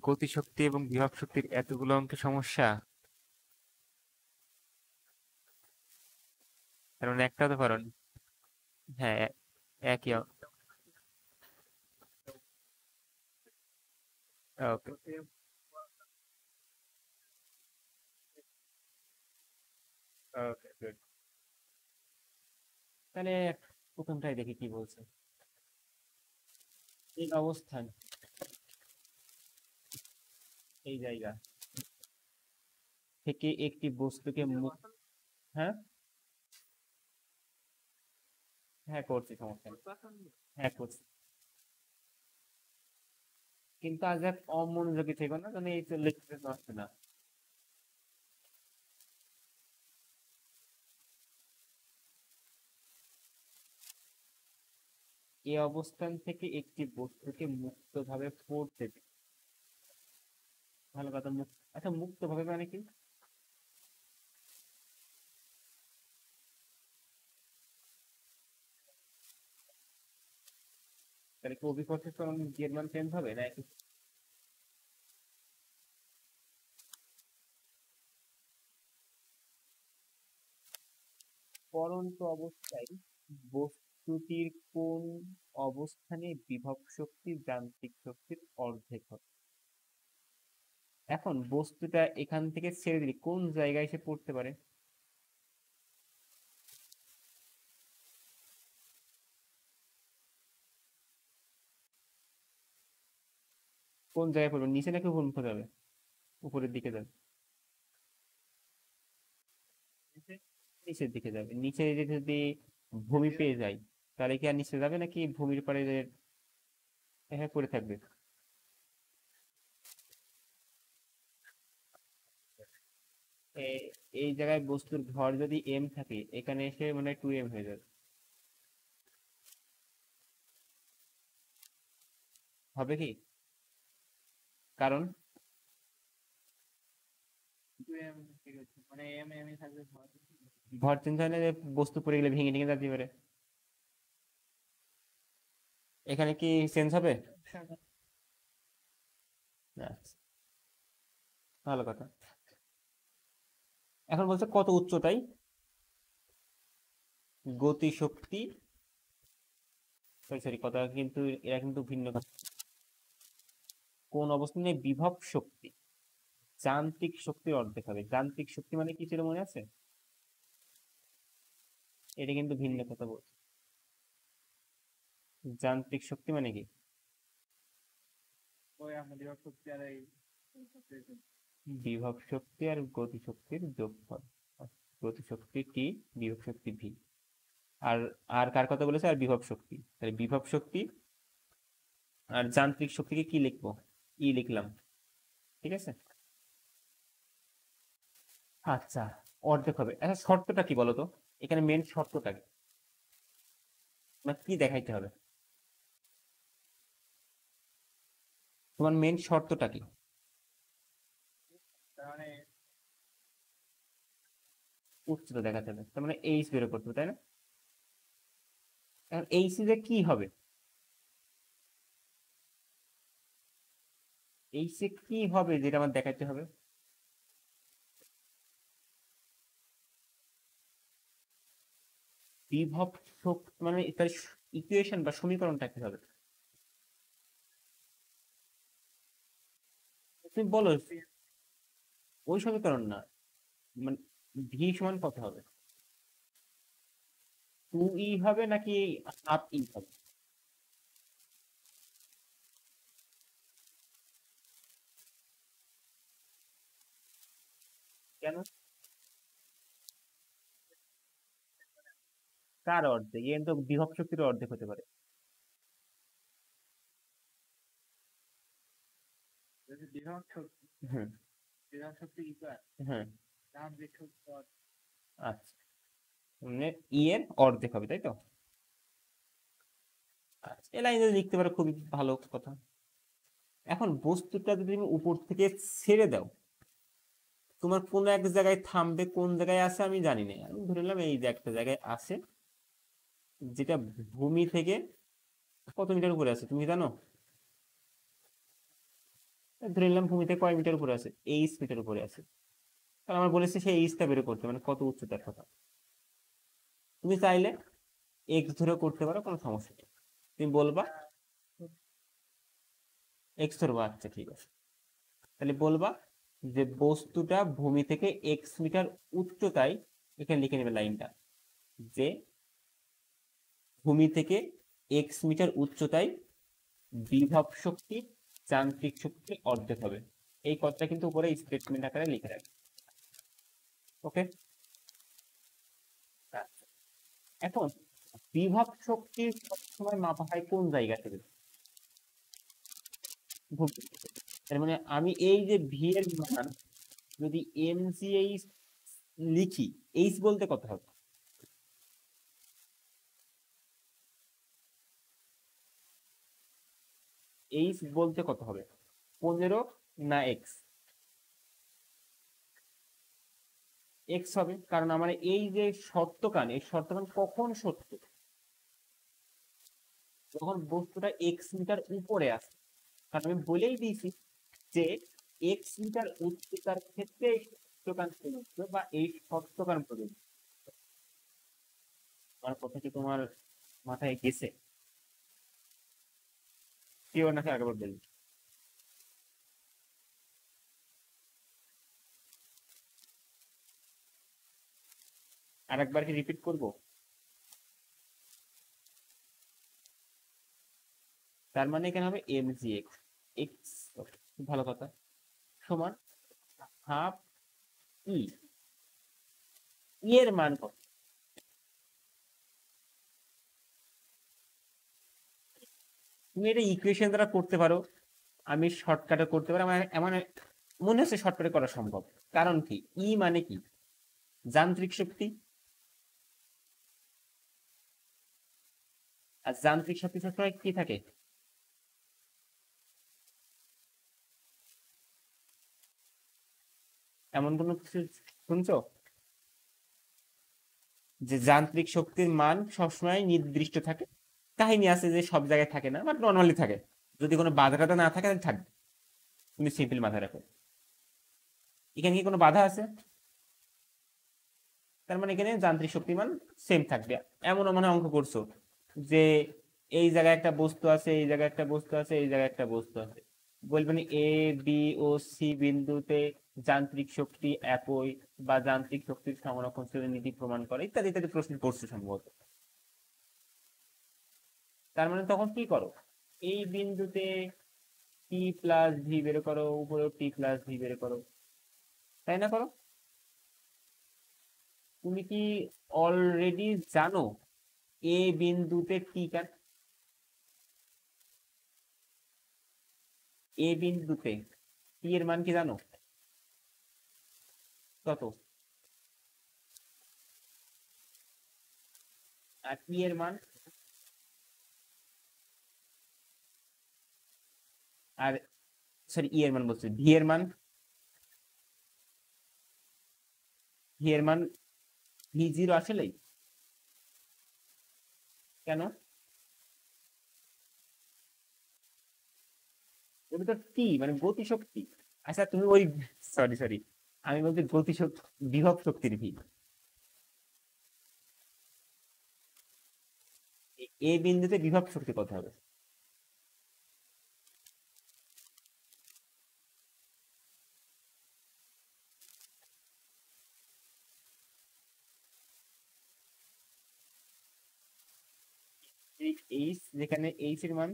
গতিশক্তি এবং বিভব শক্তির এতগুলো অঙ্কের সমস্যা, কারণ একটা তো পারো। হ্যাঁ, একই। ওকে, ওকে, গুড। তাহলে প্রথমটাই দেখি কি বলছে। এই অবস্থান, এই জায়গা থেকে একটি বস্তুকে হ্যাঁ, হ্যাঁ করছি, সমস্যা নেই। হ্যাঁ করছি, কিন্তু আজ এক অমনোযোগী থেকো না, তুমি এই তো লিখতে পারছো না। এই অবস্থান থেকে একটি বস্তুকে মুক্তভাবে পড়তে দিই। ভালো কথা, মুক্ত, আচ্ছা মুক্তভাবে মানে কি? তাহলে কি অভিকর্ষের সরণ এর মান চেঞ্জ হবে নাকি? পড়ন্ত অবস্থায় বস্তুটির কোন অবস্থানে বিভব শক্তি যান্ত্রিক শক্তির অর্ধেক হবে? এখন বস্তুটা এখান থেকে ছেড়ে দিলে কোন জায়গায় এসে পড়তে পারে? কোন জায়গায় পড়বে, নিচে নাকি উপর মুখে যাবে? উপরের দিকে যাবে? নিচের দিকে যাবে। নিচে যদি ভূমি পেয়ে যায়, তাহলে কি আর নিচে যাবে নাকি ভূমির পাড়ে হ্যাঁ পড়ে থাকবে? এই জায়গায় বস্তুর ভর যদি এম থাকে, এখানে এসে মানে 2m হয়ে যাবে। হবে কি? কারণ ভর চেঞ্জ হয় না, যে বস্তু পড়ে গেলে ভেঙে ভেঙে যেতে পারে। এখানে কি চেঞ্জ হবে? না, ভালো কথা। এখন বলছে কত উচ্চতায় গতি শক্তি, সরি সরি, কথা কিন্তু এরা কিন্তু ভিন্ন কথা। কোন অবস্থানে বিভব শক্তি যান্ত্রিক শক্তির অর্ধেক হবে? যান্ত্রিক শক্তি মানে কি ছিল মনে আছে? এটা কিন্তু ভিন্ন কথা বলছে। যান্ত্রিক শক্তি মানে কি? বিভব শক্তি আর গতি শক্তির যোগফল। গতি শক্তি টি, বিভব শক্তি ভি। আর আর কার কথা বলেছে? আর বিভব শক্তি, তাহলে বিভব শক্তি আর যান্ত্রিক শক্তিকে কি লিখবো? ই লিখলাম, ঠিক আছে। আচ্ছা, অর্ধেক হবে। আচ্ছা শর্তটা কি বলতো? এখানে মেন শর্তটা কি, মানে কি দেখাইতে হবে? তোমার মেন শর্তটা কি? উচ্চতা দেখাতে হবে, তার মানে এইচ বের করতে হবে, তাই না? এখন এইচ যে কি হবে? এইচ এ কি হবে যেটা আমার দেখাইতে হবে? বিভব শক্তি মানে তার ইকুয়েশন বা সমীকরণটা কি হবে? তুমি বলো। ওই সমীকরণ না, মানে ভি সমান কত হবে? 2e হবে নাকি হাফ ই হবে? কেন? কার অর্ধেক? এর তো বিভব শক্তির অর্ধেক হতে পারে। হ্যাঁ, হ্যাঁ, আচ্ছা, মানে ই এর অর্ধেক হবে, তাই তো? আচ্ছা, এই লাইনে লিখতে পারো, খুবই ভালো কথা। এখন বস্তুটা যদি তুমি উপর থেকে ছেড়ে দাও, তোমার কোন এক জায়গায় থামবে, কোন জায়গায় আছে আমি জানি না, আমি ধরে নিলাম এই যে একটা জায়গায় আছে, যেটা ভূমি থেকে কত মিটার উপরে আছে তুমি জানো? ধরে নিলাম ভূমিতে কয় মিটার উপরে আছে, 8 মিটার উপরে আছে। তাহলে আমার বলেছে সেই এইচটা বের করতে, মানে কত উচ্চতার কথা। তুমি চাইলে এক্স ধরে করতে পারো, কোনো সমস্যা নেই। তুমি বলবা এক্স ধরবো, আচ্ছা ঠিক আছে। তাহলে বলবা যে বস্তুটা ভূমি থেকে এক্স মিটার উচ্চতায়, এখানে লিখে নেবে লাইনটা, যে ভূমি থেকে এক্স মিটার উচ্চতায় বিভব শক্তি যান্ত্রিক শক্তির অর্ধেক হবে। এই কথাটা কিন্তু উপরে স্টেটমেন্ট আকারে লিখে রাখবে। ওকে, এখন বিভব শক্তির সবসময় মাপা হয় কোন জায়গা থেকে? তার মানে আমি এই যে ভি এর মান যদি এমজিএইচ লিখি, এইচ বলতে কত হবে? এইচ বলতে কত হবে, 15 না এক্স? এক্স হবে, কারণ আমার এই যে শর্তকান, এই শর্তকান কখন সত্য? যখন বস্তুটা এক্স মিটার উপরে আছে। কারণ আমি বলেই দিয়েছি যে এক্স মিটার উচ্চতার ক্ষেত্রে এই শর্তকান প্রযোজ্য বা এই শর্তকান প্রযোজ্য। আমার কথা কি তোমার মাথায় গেছে? শিওর নাকি আগেবার বলি? আরেকবার কি রিপিট করব? তার মানে এখানে হবে এম জি এক্স, এক্স ভালো কথা, সমান হাফ ই। ই এর মান কত? তুমি এটা ইকুয়েশন দ্বারা করতে পারো, আমি শর্টকাটে করতে পারি, আমার এমন মনে হচ্ছে শর্টকাটে করা সম্ভব। কারণ কি, ই মানে কি? যান্ত্রিক শক্তি। আর যান্ত্রিক শক্তি সবসময় কি থাকে? এমন কোনো কিছু শুনছো যে যান্ত্রিক শক্তির মান সবসময় নির্দিষ্ট থাকে? কাহিনী আছে যে সব জায়গায় থাকে না, বাট নর্মালি থাকে। যদি কোনো বাধা টাধা না থাকে তাহলে থাকবে। তুমি সিম্পল মাথায় রাখো, এখানে কি কোনো বাধা আছে? তার মানে এখানে যান্ত্রিক শক্তিমান সেম থাকবে। এমন মানে অঙ্ক করছো যে এই জায়গায় একটা বস্তু আছে, এই জায়গায় একটা বস্তু আছে, এই জায়গায় একটা বস্তু আছে, বলবেন এ বি ও সি বিন্দুতে যান্ত্রিক শক্তি একই, বা যান্ত্রিক শক্তির সংরক্ষণশীল নীতি প্রমাণ করে, ইত্যাদি ইত্যাদি প্রশ্ন করছে সম্ভবত। তার মানে তখন কি করো, এই বিন্দুতে টি প্লাস ভি বের করো, উপরে টি প্লাস ভি বের করো, তাই না? করো। তুমি কি অলরেডি জানো এ বিন্দুতে টি কার? এ বিন্দুতে টি এর মান কি জানো? কত? আর টি এর মান, আর সরি ই এর মান বলছি, ভি এর মান, ভি এর মান ভি জিরো আসলেই? কেন? ওটা তো টি মানে গতিশক্তি। আচ্ছা তুমি ওই, সরি সরি, আমি বলছি গতিশক্তি, বিভব শক্তির ভি। এ বিন্দুতে বিভব শক্তি কত হবে? এই এইচ, যেখানে এইচ এর মান,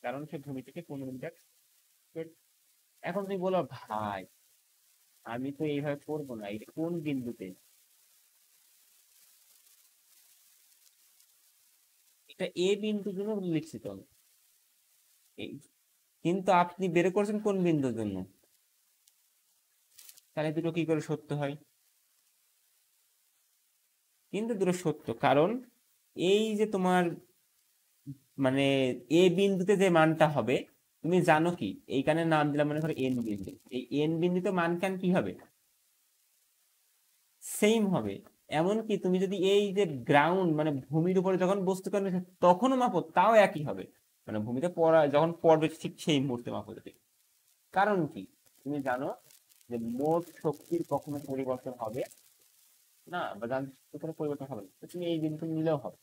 কারণ সে ভূমি থেকে 15 মিটার। এখন তুমি বলো ভাই আমি তো এইভাবে করবো না, এটা কোন বিন্দুতে? এটা এ বিন্দুর জন্য লিখছি তো আমি। এই, কিন্তু আপনি বের করছেন কোন বিন্দুর জন্য? তাহলে দুটো কি করে সত্য হয়? কিন্তু দুটো সত্য, কারণ এই যে তোমার মানে এ বিন্দুতে যে মানটা হবে, তুমি জানো কি এইখানে নাম দিলাম মনে করো এন বিন্দু, এই এন বিন্দুতে মান কান কি হবে? সেম হবে। এমনকি তুমি যদি এই যে গ্রাউন্ড মানে ভূমির উপরে যখন বস্তু কেন তখনও মাপো, তাও একই হবে। মানে ভূমিতে পড়া যখন পড়বে ঠিক সেই মুহূর্তে মাপো যদি। কারণ কি, তুমি জানো যে মোট শক্তির কখনো পরিবর্তন হবে না, বা যান্ত্রিক শক্তির কোনো পরিবর্তন হবে না, তো তুমি এই জিনিসটা নিলেও হবে।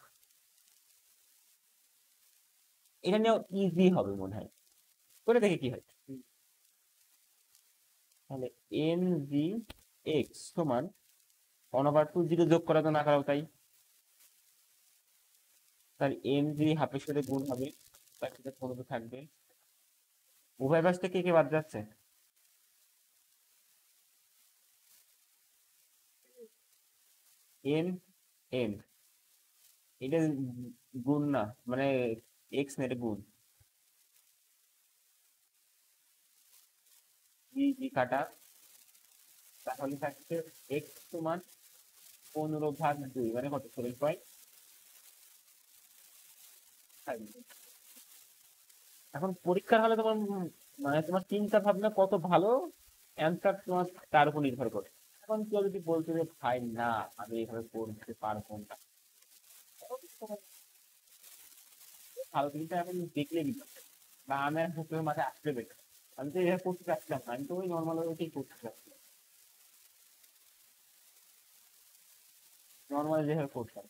এটা নিয়েও ইজি হবে মনে হয়, করে দেখে কি হয়। তাহলে এম জি এক্স সমান 1/2 যোগ করা তো না করাও তাই। তাহলে এম জি হাফের সাথে গুণ হবে, তার সাথে পনেরো থাকবে। উভয় পাশ থেকে কে বাদ যাচ্ছে? এম এম এটা গুণ না, মানে এক্স না, এটা গুণ। জি জি কাটা, তাহলে থাকছে এক্স সমান 15/2, মানে কত, 7.5। এখন পরীক্ষার হলে তোমার মানে তোমার চিন্তা ভাবনা কত ভালো, অ্যান্সার তোমার তার উপর নির্ভর করে। এখন কেউ যদি বলছে যে ভাই না, আমি এইভাবে করতে পারবো না, ভালো জিনিসটা এখন দেখলে দিতাম, বা আমি আর ভুক্তের মাথায় আসলে বেটার। আমি তো এইভাবে করতে চাচ্ছিলাম না, আমি তো ওই নর্মাল ওইটাই করতে চাচ্ছিলাম, নর্মাল যেভাবে করতাম।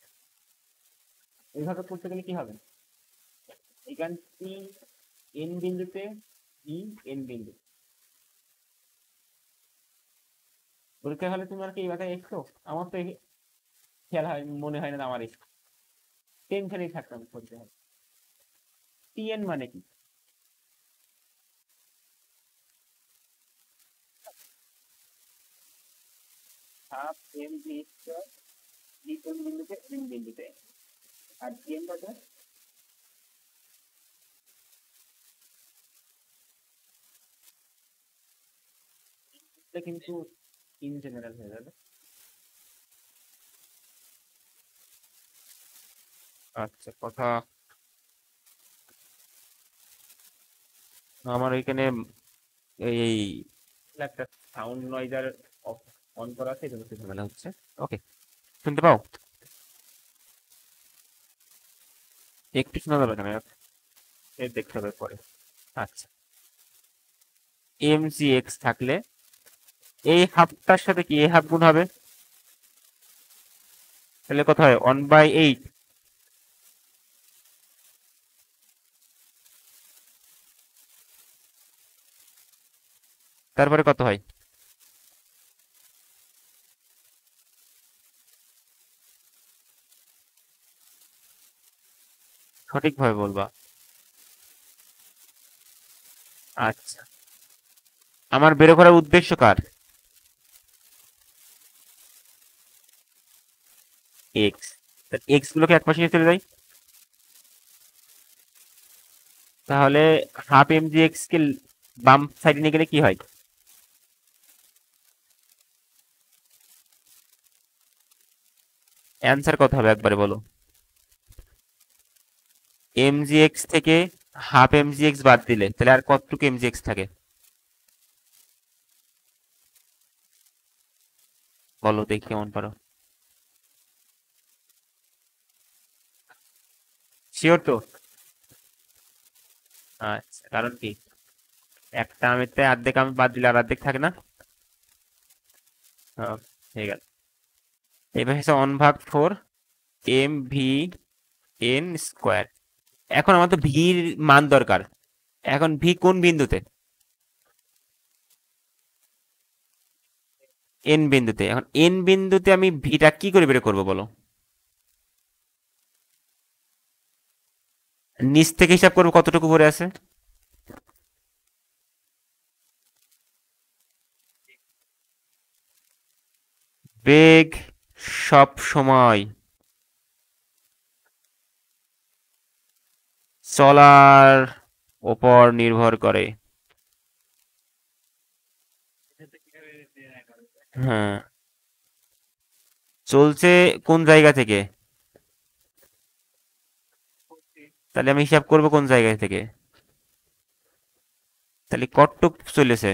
এইভাবে করতে গেলে কি হবে, এখান সি এন বিন্দুতে, ই এন বিন্দু। পরীক্ষা হলে তুমি আর কি এই মাথায় এসছো? আমার তো খেয়াল হয়, মনে হয় না আমার এসছো, টেনশনেই থাকতাম পরীক্ষা হলে। টিএন মানে কি? হাফ এম ভি স্কয়ার, ই কোন বিন্দুতে, এন বিন্দুতে। আর টিএন কত? এটা কিন্তু ইন জেনারেল হয়ে যাবে। আচ্ছা, কথা আমার এখানে এই একটা সাউন্ড নয়েজার অন করা আছে, এটা হচ্ছে ঝামেলা হচ্ছে। ওকে, শুনতে পাও? একটু শোনা যাবে কেন, এর দেখতে হবে পরে। আচ্ছা, এম জি এক্স থাকলে এই হাফটার সাথে কি এই হাফ গুণ হবে, তাহলে কত হয়, 1/8। তারপরে কত হয়, সঠিকভাবে বলবা। আচ্ছা, আমার বের করার উদ্দেশ্য কার, এক্স। এক্স গুলোকে এক পাশে নিয়ে চলে যাই, তাহলে হাফ এম জি এক্স কে বাম সাইডে নিয়ে গেলে কি হয়, অ্যান্সার কত হবে একবারে বলো। এম জি এক্স থেকে হাফ এম জি এক্স বাদ দিলে তাহলে আর কতটুকু এম জি এক্স থাকে, বলো দেখি কেমন পারো। শিওর তো? আচ্ছা, কারণ কি, একটা আমের অর্ধেক আমি বাদ দিলে আর অর্ধেক থাকে না। হ্যাঁ, ঠিক আছে। এবার হচ্ছে 1/4 এম ভি এন স্কোয়ার। এখন আমার তো ভির মান দরকার, এখন ভি কোন বিন্দুতে, এন বিন্দুতে। এখন এন বিন্দুতে আমি ভিটা কি করে বের করবো বলো, নিচ থেকে হিসাব করবো কতটুকু পড়ে আছে। বেগ সব সময় চলার উপর নির্ভর করে। হ্যাঁ, চলছে কোন জায়গা থেকে, তাহলে আমি হিসাব করবো কোন জায়গা থেকে, তাহলে কতটুক চলেছে।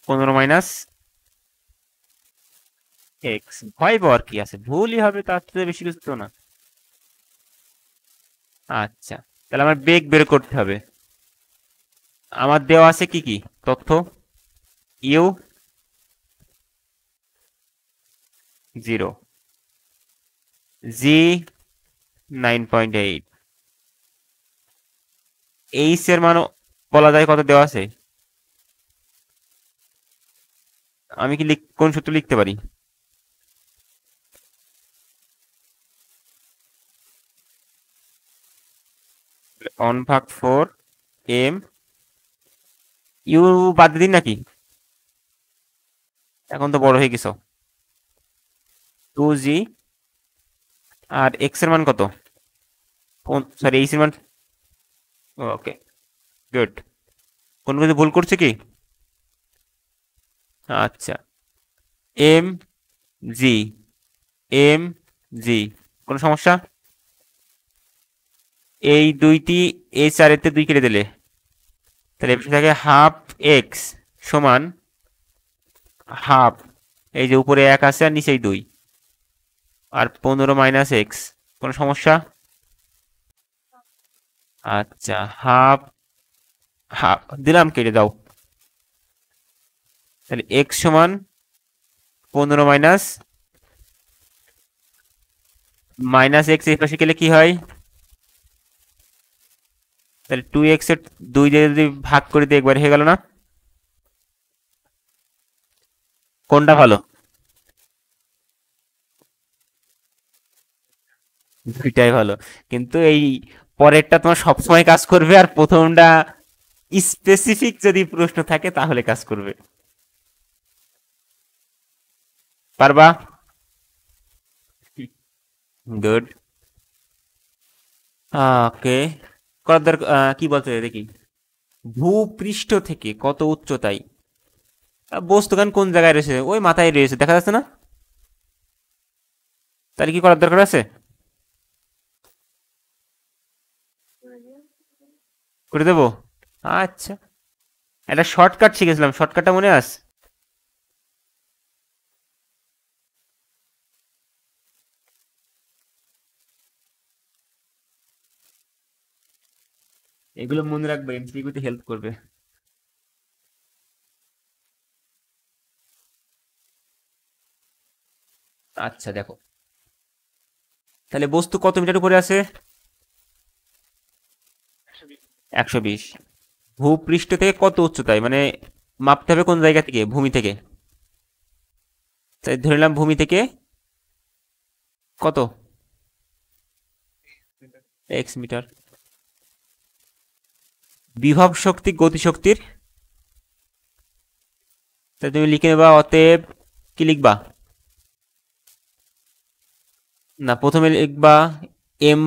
15 মাইনাস এক্স। ভয় পাওয়ার কি আছে, ভুলই হবে, তার থেকে বেশি কিছু তো না। আচ্ছা, তাহলে আমার বেগ বের করতে হবে। আমার দেওয়া আছে কি কি তথ্য? ইউ 0, জি 9.8, এইচ এর মান বলা যায় কত দেওয়া আছে? আমি কি কোন সূত্র লিখতে পারি? 1/4 এম, ইউ বাদ দিন নাকি, এখন তো বড় হয়ে গেছো। 2g, আর এক্স এর মান কত? সরি, এইচ এর মান। ওকে, গুড। কোন কিছু ভুল করছে কি? আচ্ছা, এম জি, এম জি, কোন সমস্যা? এই দুইটি এই চারেতে 2 কেটে দিলে তাহলে এর থাকে হাফ এক্স সমান হাফ, এই যে উপরে 1 আছে আর নিচেই 2, আর 15 মাইনাস এক্স। কোন সমস্যা? আচ্ছা, হাফ হাফ দিলাম, কেটে দাও। তাহলে এক্স সমান 15 মাইনাস মাইনাস এক্স, এই পাশে গেলে কি হয়? তাহলে 2x এর 2 দিয়ে যদি ভাগ করে দিই একবার হয়ে গেল না? কোনটা ভালো? দুইটাই ভালো, কিন্তু এই পরেরটা তোমার সবসময় কাজ করবে, আর প্রথমটা স্পেসিফিক যদি প্রশ্ন থাকে তাহলে কাজ করবে। পারবা? গুড। ওকে, করার দরকার। কি বলতে চাই দেখি, ভূপৃষ্ঠ থেকে কত উচ্চতায় বস্তুখান কোন জায়গায় রয়েছে? ওই মাথায় রয়েছে, দেখা যাচ্ছে না? তাহলে কি করার দরকার আছে? করে দেবো। আচ্ছা, একটা শর্টকাট শিখেছিলাম, শর্টকাটটা মনে আছে? এগুলো মনে রাখবে, এমসিকিউতে হেল্প করবে। আচ্ছা দেখো, তাহলে বস্তু কত মিটার উপরে আছে? 120। ভূপৃষ্ঠ থেকে কত উচ্চতায়, মানে মাপতে হবে কোন জায়গা থেকে? ভূমি থেকে। তাই ধরে নিলাম ভূমি থেকে কত? X metre. বিভব শক্তি গতিশক্তির, তাই তুমি লিখে নেবা অতএব, কি লিখবা? না, প্রথমে লিখবা এম,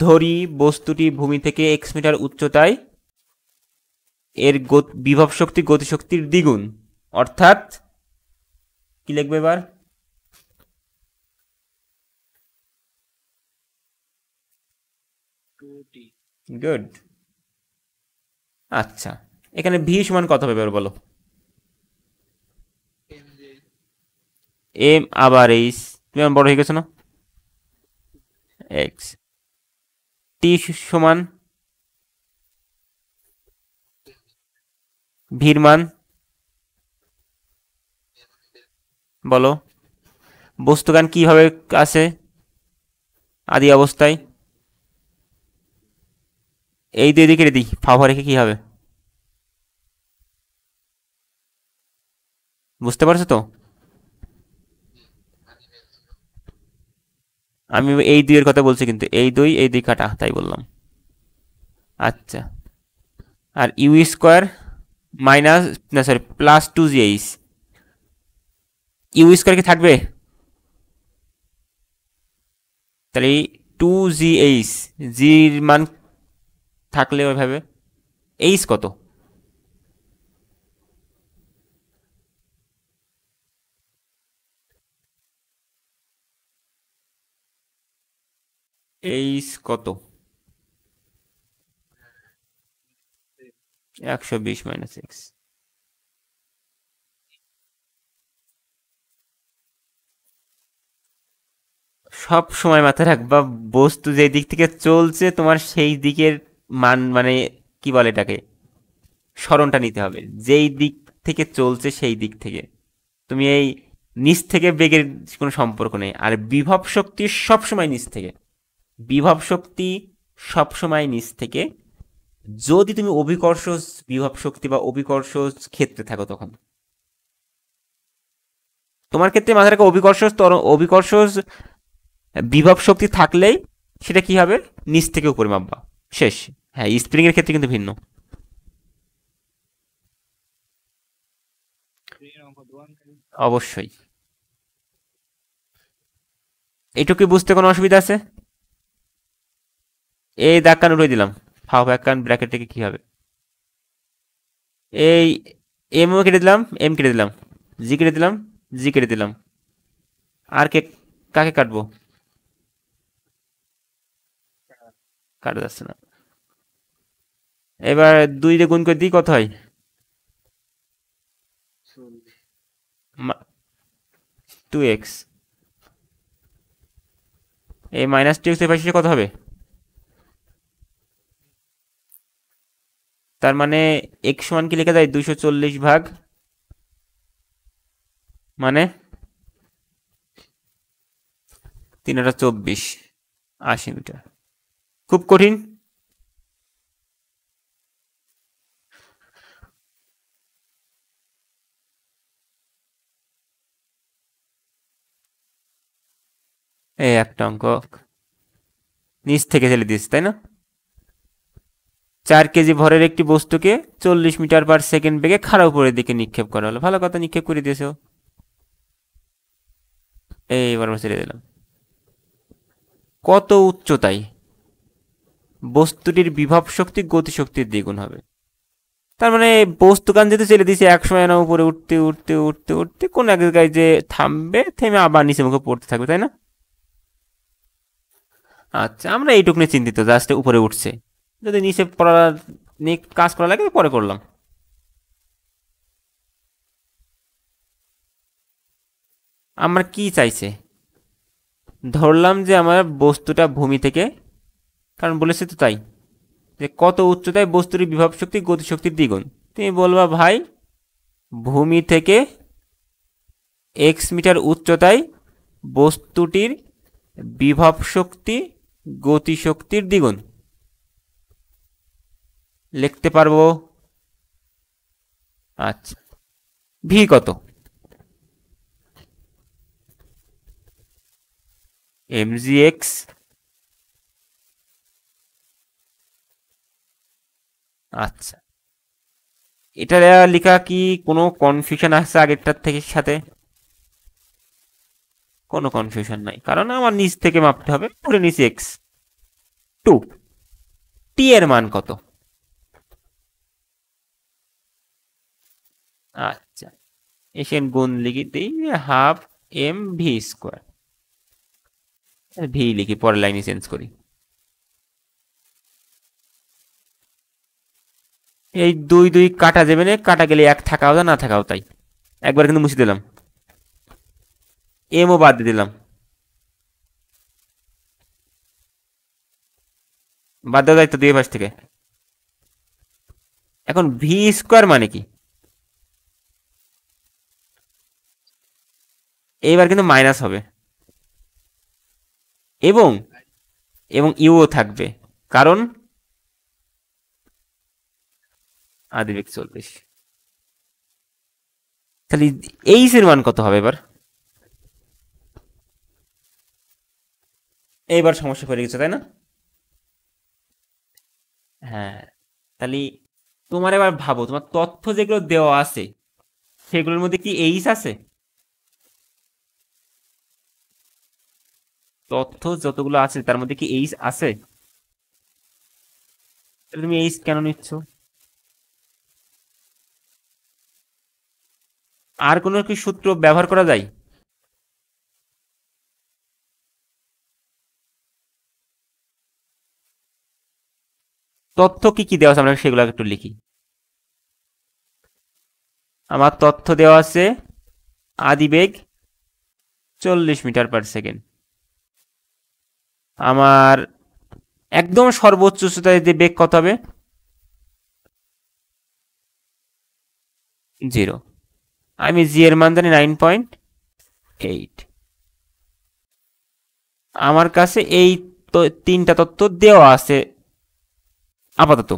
ধরি বস্তুটি ভূমি থেকে এক্স মিটার উচ্চতায়, এর বিভব শক্তি গতিশক্তির দ্বিগুণ, অর্থাৎ কি লিখবে এবার? গুড। আচ্ছা, এখানে ভি সমান কত হবে এবার বলো? এম আবার এইচ, তুমি আমার বড় হয়ে গেছো না? এক্স। টি সমান ভির মান বলো। বস্তুগান কিভাবে আছে আদি অবস্থায়? এই দুই দিকে দিই, ফাঁপা রেখে কি হবে? বুঝতে পারছো তো? আমি এই দুইয়ের কথা বলছি, কিন্তু এই দুই কাটা, তাই বললাম। আচ্ছা, আর ইউ স্কোয়ার মাইনাস, না sorry, plus 2gh, u square কি থাকবে? তাহলে 2gh, জির মান থাকলে ওইভাবে। এইচ কত? এইচ কত? 120 মাইনাস এক্স। সব সময় মাথায় রাখবা, বস্তু যে দিক থেকে চলছে তোমার সেই দিকের মান মানে কি বলে এটাকে, সরণটা নিতে হবে। যেই দিক থেকে চলছে সেই দিক থেকে, তুমি এই নিচ থেকে বেগের কোনো সম্পর্ক নেই। আর বিভব শক্তি সবসময় নিচ থেকে, বিভব শক্তি সবসময় নিচ থেকে। যদি তুমি অভিকর্ষ বিভব শক্তি বা অভিকর্ষ ক্ষেত্রে থাকো, তখন তোমার ক্ষেত্রে মাথায় রাখো অভিকর্ষ বিভব শক্তি থাকলেই সেটা কি হবে, নিচ থেকে উপরে মাপবা, শেষ। হ্যাঁ, স্প্রিং এর ক্ষেত্রে কিন্তু ভিন্ন। অবশ্যই। এইটুকু বুঝতে কোনো অসুবিধা আছে? এই দাগ কান উঠে দিলাম, হাফ এক কান ব্র্যাকেট থেকে কি হবে, এই এম ও কেটে দিলাম, এম কেটে দিলাম, জি কেটে দিলাম, জি কেটে দিলাম। আর কে, কাকে কাটবো? কাটা যাচ্ছে না। এবার 2 দিয়ে গুণ করে দিই, কত হয়? 2x। এই মাইনাস 2x এর পাশে কত হবে? তার মানে x সমান কি লেখা যায়, 240 ভাগ মানে 324, 80 মিটার। খুব কঠিন? এই একটা অঙ্ক নিচ থেকে ফেলে দিয়েছে, তাই না? 4 কেজি ভরের একটি বস্তুকে 40 মিটার পার সেকেন্ড বেগে খাড়া উপরের দিকে নিক্ষেপ করা হলো। ভালো কথা, নিক্ষেপ করে দিয়েছে। এইবার আমরা ছেড়ে দিলাম। কত উচ্চতায় বস্তুটির বিভব শক্তি গতিশক্তির দ্বিগুণ হবে? তার মানে বস্তুকান যেহেতু ছেড়ে দিয়েছে, এক সময় না উপরে উঠতে উঠতে উঠতে উঠতে কোন এক জায়গায় যে থামবে, থেমে আবার নিচে মুখে পড়তে থাকবে, তাই না? আচ্ছা, আমরা এইটুকু নিয়ে চিন্তিত, জাস্ট উপরে উঠছে। যদি নিচে পড়া নিয়ে কাজ করা লাগে পরে করলাম। আমার কি চাইছে, ধরলাম যে আমার বস্তুটা ভূমি থেকে, কারণ বলেছে তো তাই, যে কত উচ্চতায় বস্তুর বিভব শক্তি গতিশক্তির দ্বিগুণ। তুমি বলবা ভাই, ভূমি থেকে এক্স মিটার উচ্চতায় বস্তুটির বিভব শক্তি গতিশক্তির দ্বিগুণ লিখতে পারবো। আচ্ছা, ভি কত? MG x. আচ্ছা, এটা লেখা কি কোনো কনফিউশন আছে আগেরটার থেকে সাথে? কোনো কনফিউশন নাই, কারণ আমার নিচ থেকে মাপতে হবে, পুরো নিচে এক্স। 2, টি এর মান কত? আচ্ছা, এসেন গুণ লিখি দিই, half m v square. V লিখি, পরের লাইনে চেঞ্জ করি। এই 2 কাটা যাবে না, কাটা গেলে 1 থাকাও যায়, না থাকাও তাই। একবার কিন্তু মুছে দিলাম, এমও বাদ দিয়ে দিলাম, বাদ দেওয়া যায় তো 2 পাশ থেকে। এখন ভি স্কোয়ার মানে কি? এইবার কিন্তু মাইনাস হবে, এবং এবং ইউও থাকবে, কারণ আদিবেগ 40। তাহলে এইচ এর মান কত হবে এবার? এইবার সমস্যা পড়ে গেছে, তাই না? হ্যাঁ, তাহলে তোমার এবার ভাবো, তোমার তথ্য যেগুলো দেওয়া আছে সেগুলোর মধ্যে কি এইচ আছে? তথ্য যতগুলো আছে তার মধ্যে কি এইচ আছে? তাহলে তুমি এইচ কেন নিচ্ছ? আর কোনো কি সূত্র ব্যবহার করা যায়? তথ্য কি কি দেওয়া আছে আমরা সেগুলো একটু লিখি। আমার তথ্য দেওয়া আছে আদিবেগ 40 মিটার পার সেকেন্ড, আমার একদম সর্বোচ্চ উচ্চতায় যে বেগ কত হবে? 0। আমি জি এর মান জানি 9.8। আমার কাছে এই তিনটা তথ্য দেওয়া আছে আপাতত।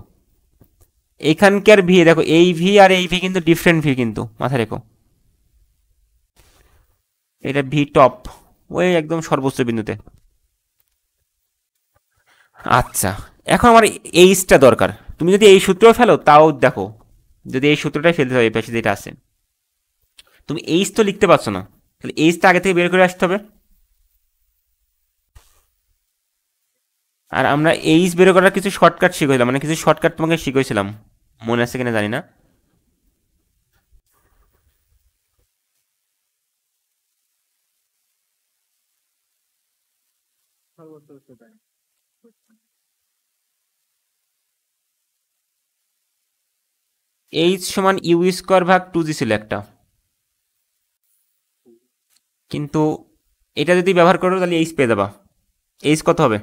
এখানকার ভি দেখো, এই ভি আর এই ভি কিন্তু ডিফারেন্ট ভি, কিন্তু মাথায় রেখো। এটা ভি টপ, ওই একদম সর্বোচ্চ বিন্দুতে। আচ্ছা, এখন আমার এইচটা দরকার। তুমি যদি এই সূত্র ফেলো তাও দেখো, যদি এই সূত্রটাই ফেলতে হবে, পাশে যেটা আছে, তুমি এইচ তো লিখতে পারছো না, তাহলে এইচটা আগে থেকে বের করে আসতে হবে। আর আমরা এইচ বের করার কিছু শর্টকাট শিখেছিলাম, মানে কিছু শর্টকাট তোমাকে শিখেছিলাম, মনে আছে কিনা জানি না। এইচ সমান ইউ স্কোয়ার ভাগ 2g ছিল একটা, কিন্তু এটা যদি ব্যবহার করো তাহলে এইচ পেয়ে যাবা। এইচ কত হবে?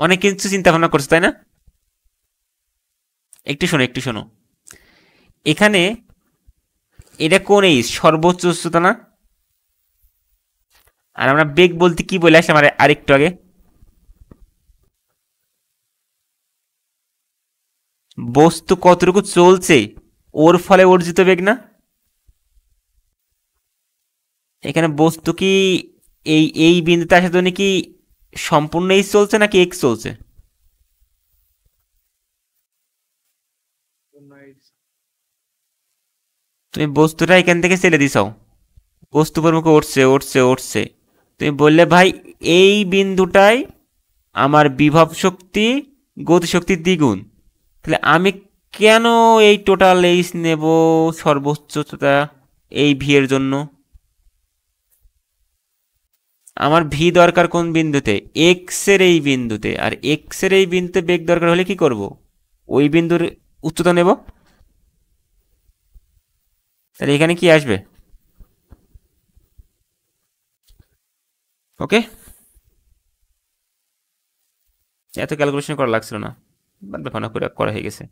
অনেক কিছু চিন্তা ভাবনা করছো তাই না? একটু শোনো, একটু শোনো। এখানে এটা কোন এইচ? সর্বোচ্চ উচ্চতা না? আর আমরা বেগ বলতে কি বলে আসলাম আরেকটু আগে? বস্তু কতটুকু চলছে ওর ফলে অর্জিত বেগ না? এখানে বস্তু কি এই এই বিন্দুতে আসার জন্য কি সম্পূর্ণ এইচ চলছে নাকি এক্স চলছে? তুমি বস্তুটা এখান থেকে ছেড়ে দিছাও, বস্তু প্রমুখে উঠছে উঠছে উঠছে, তুমি বললে ভাই এই বিন্দুটায় আমার বিভব শক্তি গতিশক্তির দ্বিগুণ, তাহলে আমি কেন এই টোটাল এইচ নেব সর্বোচ্চতা এই ভি এর জন্য? আমার ভি দরকার কোন বিন্দুতে? এক্স এর এই বিন্দুতে। আর এক্স এর এই বিন্দুতে বেগ দরকার হলে কি করব? ওই বিন্দুর উচ্চতা নেব। তাহলে এখানে কি আসবে? ওকে, এত ক্যালকুলেশন করা লাগছিল না, বাদ ব্যাপার না, করে করা হয়ে গেছে।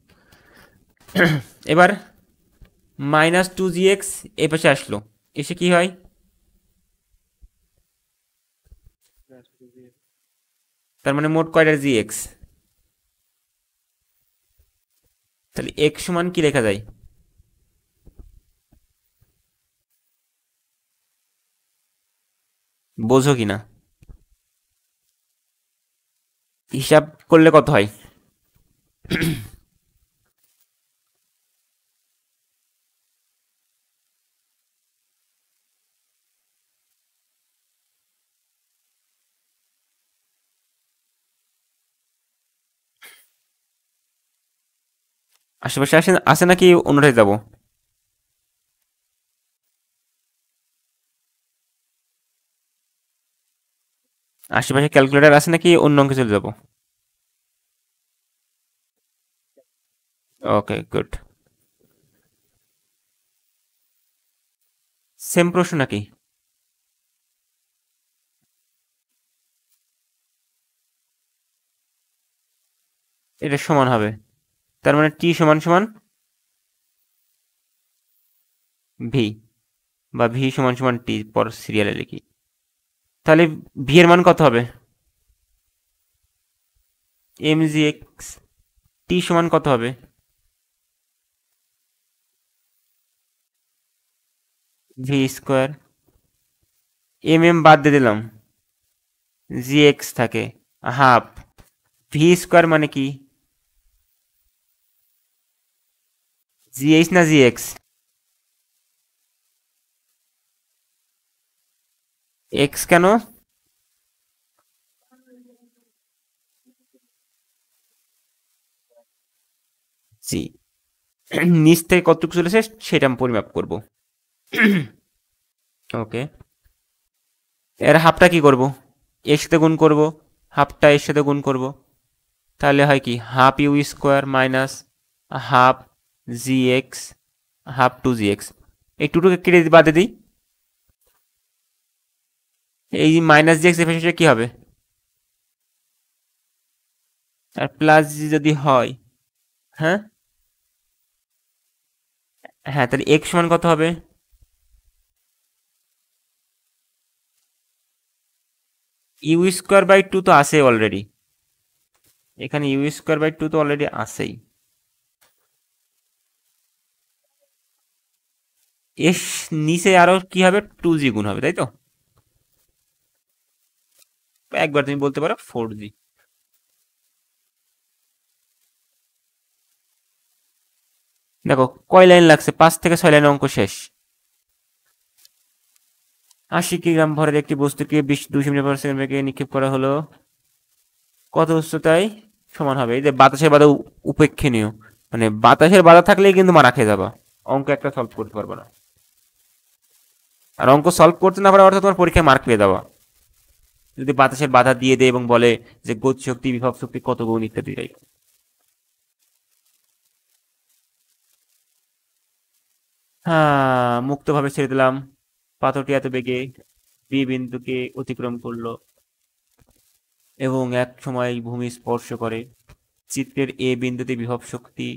এবার -2gx এই পাশে আসলো, এসে কি হয়? তার মানে মোট কয়টা জিএক্স? তাহলে x সমান কি লেখা যায়? বোঝো কিনা? হিসাব করলে কত হয়? আশেপাশে আসে আছে নাকি অন্যটায় যাব? আশেপাশে ক্যালকুলেটর আছে নাকি অন্য অঙ্কে চলে যাব? ওকে, গুড। সেম প্রশ্ন নাকি? এটা সমান হবে, তার মানে টি সমান সমান ভি, বা ভি সমান সমান টি পর সিরিয়ালে লিখি। তাহলে ভি এর মান কত হবে? M G x. টি সমান কত হবে? V square. এম এম বাদ দিয়ে দিলাম, জি এক্স থাকে হাফ। ভি স্কোয়ার মানে কি? জি এইচ না জি এক্স? এক্স কেন? জি। নিচ থেকে কতটুকু চলেছে সেটা আমি পরিমাপ করব। ওকে, এর হাফটা কি করব? এর সাথে গুণ করব, হাফটা এর সাথে গুণ করব, তাহলে হয় কি half u square minus half g x, half two g x. এই টুটুকে কেটে বাদে দিই, এই মাইনাস জি এক্স এর কি হবে? আর প্লাস জি যদি হয়, হ্যাঁ হ্যাঁ, তাহলে এক্স সমান কত হবে? ইউ স্কোয়ার বাই টু তো আছে অলরেডি, এখানে ইউ স্কোয়ার বাই টু তো অলরেডি আছেই। এর নিচে আরো কি হবে? টু জি গুণ হবে, তাই তো? একবার তুমি বলতে পারো ফোর জি। দেখো কয় লাইন লাগছে, 5 থেকে 6 লাইন অঙ্ক শেষ। 80 কিগ্রাম ভরের একটি বস্তুকে 200 মিটার/সেকেন্ড বেগে নিক্ষেপ করা হলো, কত উচ্চতায় সমান হবে? এই যে বাতাসের বাধা উপেক্ষণীয়, মানে বাতাসের বাধা থাকলেই কিন্তু মারা খেয়ে যাবা, অঙ্ক একটা সলভ করতে পারবে না। আর অঙ্ক সলভ করতে না পারা অর্থাৎ তোমার পরীক্ষায় মার্ক পেয়ে যাওয়া, যদি বাতাসের বাধা দিয়ে দেয় এবং বলে যে গতিশক্তি বিভব শক্তি কত গুণ ইত্যাদি। হ্যাঁ, মুক্তভাবে ছেড়ে দিলাম, পাথরটি এত বেগে বি বিন্দুকে অতিক্রম করলো এবং এক সময় ভূমি স্পর্শ করে। চিত্রের এ বিন্দুতে বিভব শক্তি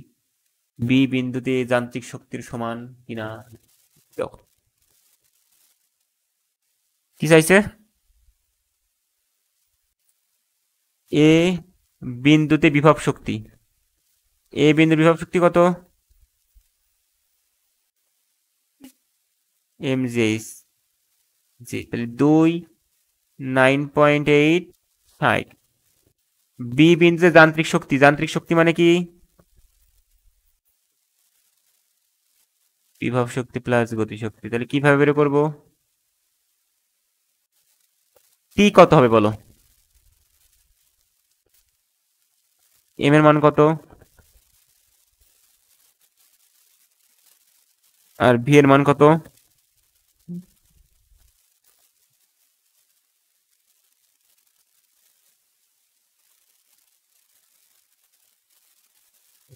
বি বিন্দুতে যান্ত্রিক শক্তির সমান কিনা। দেখো, কি চাইছে? এ বিন্দুতে বিভব শক্তি, এ বিন্দুর বিভব শক্তি কত? এম জি এইচ জি, তাহলে 9.8 বি বিন্দুতে যান্ত্রিক শক্তি, যান্ত্রিক শক্তি মানে কি? বিভব শক্তি প্লাস গতি শক্তি। তাহলে কিভাবে বের করবো? টি কত হবে বলো? এম এর মান কত? আর ভি এর মান কত?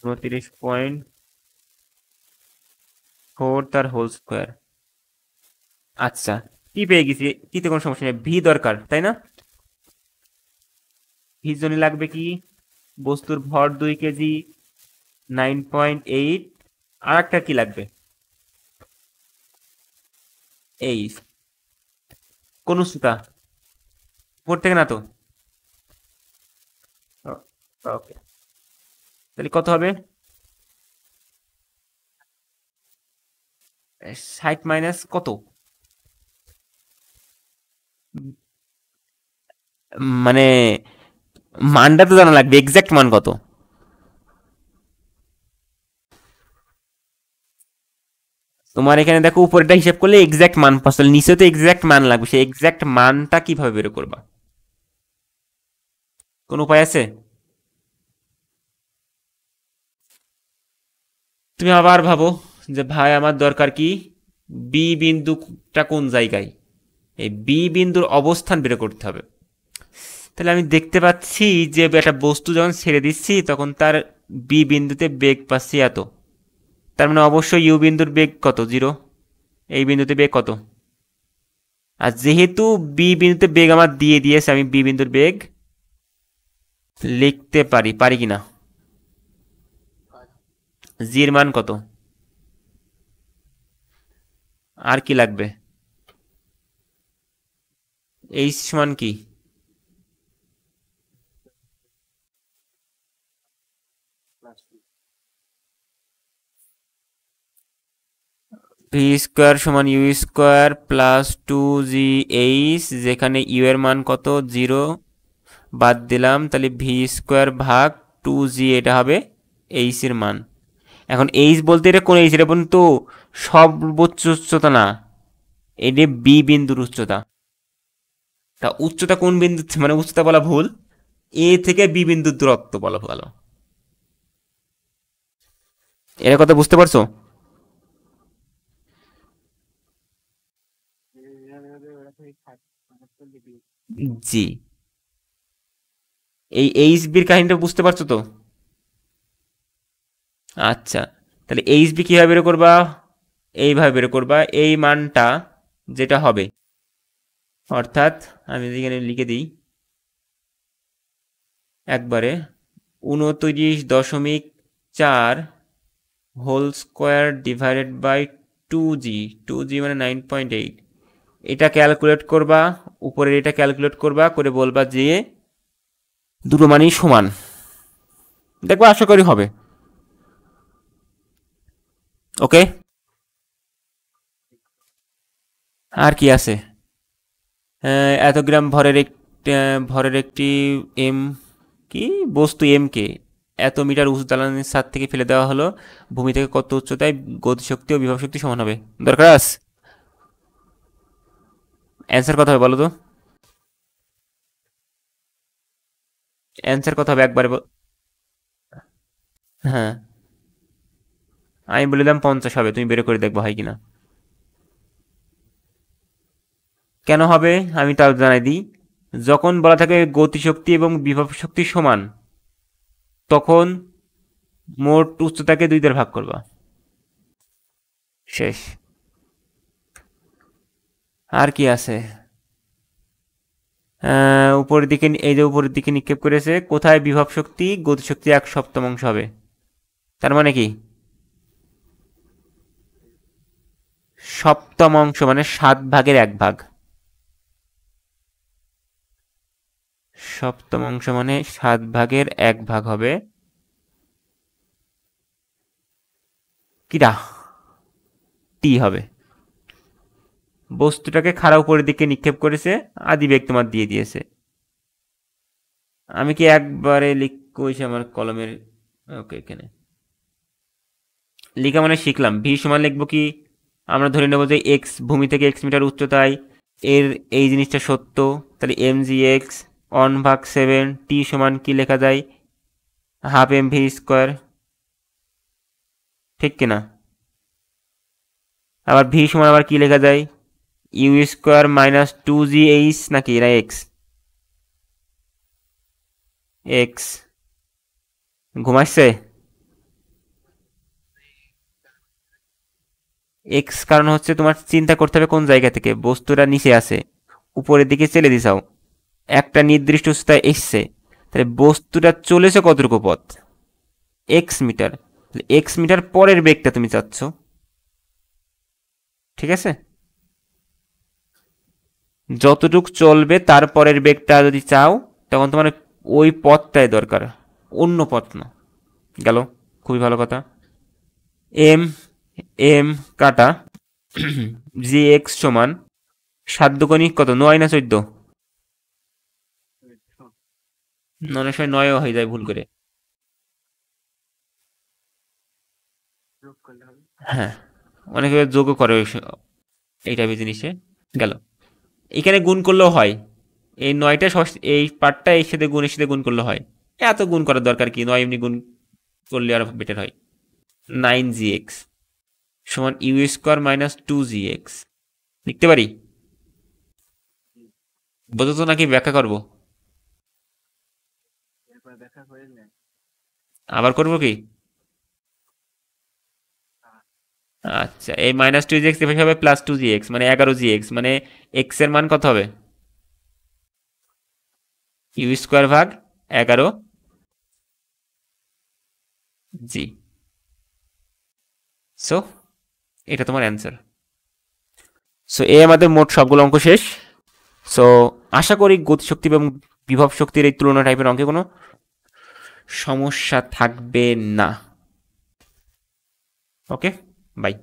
29.4 তার হোল স্কোয়ার। আচ্ছা, টি পেয়ে গেছি, টিতে কোনো সমস্যা নেই, ভি দরকার তাই না? ভির জন্য লাগবে কি? বস্তুর ভর 2 কেজি, 9.8, আর একটা কি লাগবে? এই কোন উচ্চতা? উপর থেকে না তো? ওকে, তাহলে কত হবে? 60 মাইনাস কত? মানে মানটা তো জানা লাগবে, এক্সাক্ট মান কত? তোমার এখানে দেখো উপরেটা হিসাব করলে এক্সাক্ট মান পাচ্ছ, নিচে তো এক্সাক্ট মান লাগবে, সেই এক্সাক্ট মানটা কিভাবে বের করবা? কোন উপায় আছে? তুমি আবার ভাবো যে ভাই আমার দরকার কি, বি বিন্দুটা কোন জায়গায়, এই বি বিন্দুর অবস্থান বের করতে হবে। তাহলে আমি দেখতে পাচ্ছি যে একটা বস্তু যখন ছেড়ে দিচ্ছি তখন তার বি বিন্দুতে বেগ পাচ্ছি এত, তার মানে অবশ্যই ইউ বিন্দুর বেগ কত? 0। এই বিন্দুতে বেগ কত? আর যেহেতু বি বিন্দুতে বেগ আমার দিয়ে দিয়েছে, আমি বি বিন্দুর বেগ লিখতে পারি, পারি কিনা? জি এর মান কত? আর কি লাগবে? এইচ সমান কি? ভি স্কোয়ার সমান u square plus 2 g h, যেখানে ইউ এর মান কত? 0, বাদ দিলাম, তাহলে ভি স্কোয়ার ভাগ 2 জি, এটা হবে এইচ এর মান। এখন এইচ বলতে এটা কোন এইচ? এটা কিন্তু সর্বোচ্চ উচ্চতা না, এটা বি বিন্দুর উচ্চতা। তা উচ্চতা কোন বিন্দু, মানে উচ্চতা বলা ভুল, এ থেকে বি বিন্দুর দূরত্ব বলা ভালো। এর কথা বুঝতে পারছো? জি। এই এইচবির কাহিনীটা বুঝতে পারছো তো? আচ্ছা, তাহলে এইচবি কিভাবে বের করবা? এইভাবে বের করবা, এই মানটা যেটা হবে, অর্থাৎ আমি যদি এখানে লিখে দিই একবারে 29.4 whole square divided by 2g, 2g মানে 9.8, এটা ক্যালকুলেট করবা, উপরের এটা ক্যালকুলেট করবা, করে বলবা যে দুটো মানই সমান, দেখবা আশা করি হবে। ওকে, আর কি আছে? এত গ্রাম ভরের একটি এম কি বস্তু এম কে এত মিটার উঁচু দালানের ছাদ থেকে ফেলে দেওয়া হলো, ভূমি থেকে কত উচ্চতায় গতিশক্তি ও বিভব শক্তি সমান হবে? দরকার আছে? অ্যান্সার কত হবে বলো তো? অ্যান্সার কত হবে একবারে হ্যাঁ, আমি বলে দিলাম 50 হবে, তুমি বের করে দেখবো হয় কিনা। কেন হবে আমি তাও জানাই দিই। যখন বলা থাকে গতিশক্তি এবং বিভব শক্তি সমান, তখন মোট উচ্চতাকে 2 দিয়ে ভাগ করবা, শেষ। আর কি আছে? উপরের দিকে, এই যে উপরের দিকে নিক্ষেপ করেছে, কোথায় বিভব শক্তি গতিশক্তি 1/7 হবে, তার মানে কি সপ্তম অংশ মানে 7/1 সপ্তম অংশ মানে 7/1 হবে। কিরা টি হবে। বস্তুটাকে খাড়া উপরের দিকে নিক্ষেপ করেছে, আদি বেগ তোমার দিয়ে দিয়েছে। আমি কি একবারে লিখছি আমার কলমের? ওকে, এখানে লিখা মানে শিখলাম। ভি সমান লিখবো কি, আমরা ধরে নেবো যে এক্স, ভূমি থেকে এক্স মিটার উচ্চতায়, এর এই জিনিসটা সত্য, তাহলে এম জি এক্স 1/7, টি সমান কি লেখা যায়, হাফ এম ভি স্কোয়ার, ঠিক কিনা? আবার ভি সমান আবার কি লেখা যায়, ইউ স্কোয়ার মাইনাস 2g/h, নাকি না এক্স? এক্স ঘুমাচ্ছে। এক্স কারণ হচ্ছে তোমার চিন্তা করতে হবে কোন জায়গা থেকে বস্তুটা নিচে আছে, উপরের দিকে চেলে দিছাও, একটা নির্দিষ্ট উচ্চতায় এসছে, তাহলে বস্তুটা চলেছে কতটুকু পথ, এক্স মিটার, এক্স মিটার পরের বেগটা তুমি চাচ্ছ, ঠিক আছে? যতটুক চলবে তারপরের বেগটা যদি চাও, তখন তোমার ওই পথটাই দরকার, অন্য পথ না। গেল, খুবই ভালো কথা। এম এম কাটা জি এক্স সমান 7 দুগুণী কত, 9 না 14? অনেক সময় 9ও হয়ে যায় ভুল করে। হ্যাঁ, অনেকে যোগও করে এই টাইপের জিনিসে। গেল, এখানে গুণ করলেও হয়, এই 9টা এই পার্টটা এর সাথে গুণ করলে হয়, এত গুণ করার দরকার কি, 9 এমনি গুণ করলে আরো বেটার হয়। 9g(x) সমান ইউ স্কোয়ার মাইনাস 2g(x) লিখতে পারি? বোঝো তো নাকি ব্যাখ্যা করব? আবার করবো কি? আচ্ছা, এই -2g(x) এভাবে হবে +2g(x) মানে 11g(x) মানে x এর মান কত হবে, ইউ স্কোয়ার ভাগ 11g। সো এটা তোমার অ্যান্সার। সো এই আমাদের মোট সবগুলো অঙ্ক শেষ। সো আশা করি গতিশক্তি এবং বিভব শক্তির এই তুলনা টাইপের অঙ্কে কোনো সমস্যা থাকবে না। ওকে, বাই।